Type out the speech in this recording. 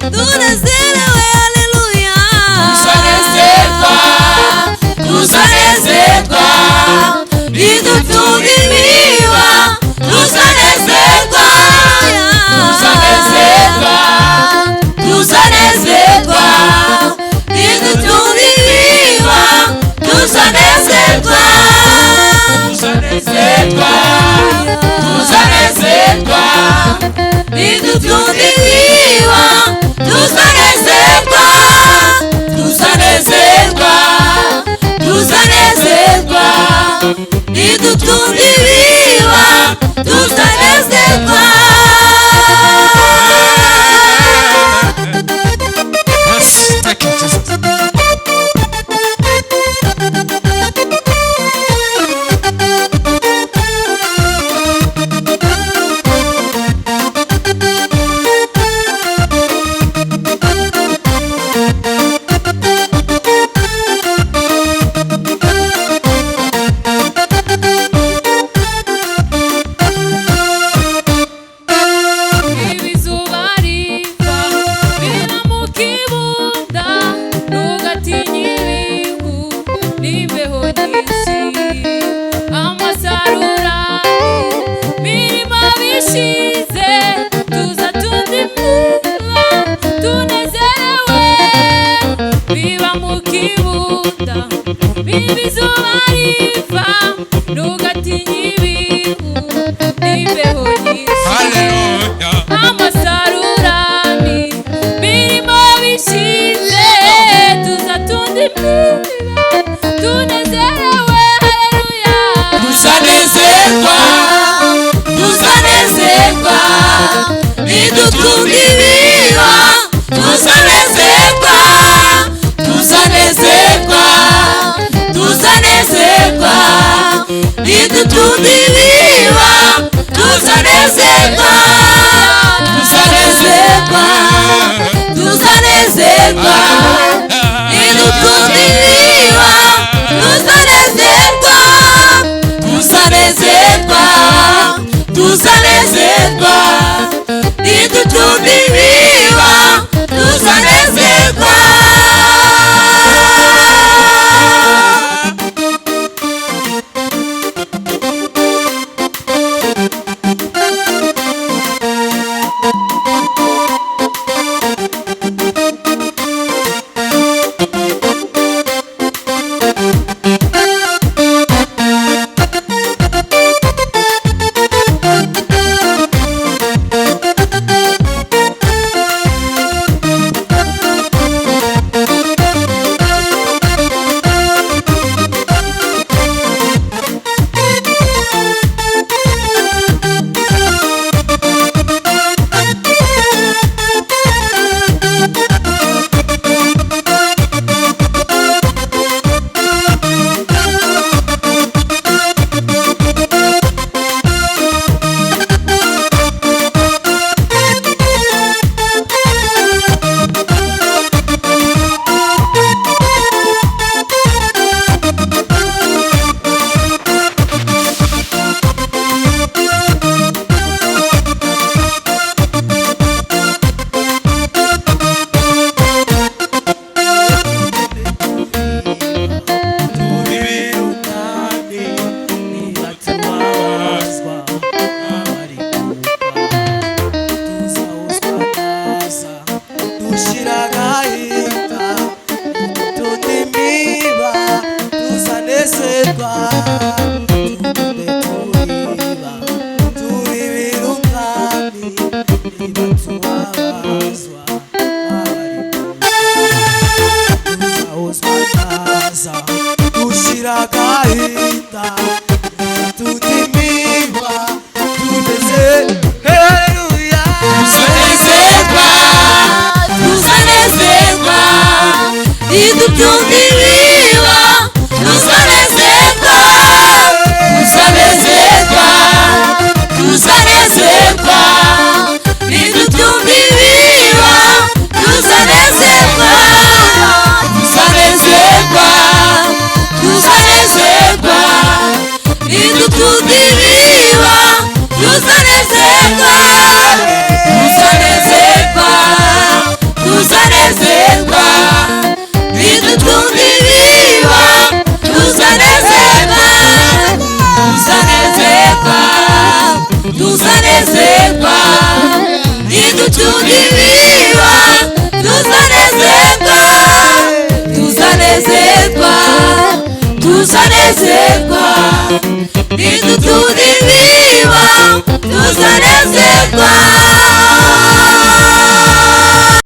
tunezerewe haleluya. Tuzanezerwa, tuzanezerwa, bidutunga ibiba. Tuzanezerwa, tuzanezerwa, tuzanezerwa, bidutunga ibiba. Tuzanezerwa, tuzanezerwa, tuzanezerwa, bidutunga ibiba. Tuzanezerwa, tuzanezerwa, tuzanezerwa, bidutunga ibiba. Tuzanezerwa. Yes, thank you, Jesus. Ibizuba riva bira mu kibunda, ntugatinye ibihu n'imbeho nyinshi. Amasarura mirima bishize, tuza tudimura tunezerewe. Biba mu kibunda ibizuba riva, ntugatinye ibihu n'imbeho nyinshi. Hallelujah. Amasarurani mirimo bishize, tuza tudimura tunezerewe haleluya. Tuzanezerwa, tuzanezerwa, bidutunga ibiba. Tuzanezerwa, tuzanezerwa, tuzanezerwa, bidutunga ibiba. Tuzanezerwa, tuzanezerwa, tuzanezerwa, bidutunga ibiba. Tuzanezerwa, tuzanezerwa, tuzanezerwa, bidutunga ibiba. Tuzanezerwa. Ushiragaye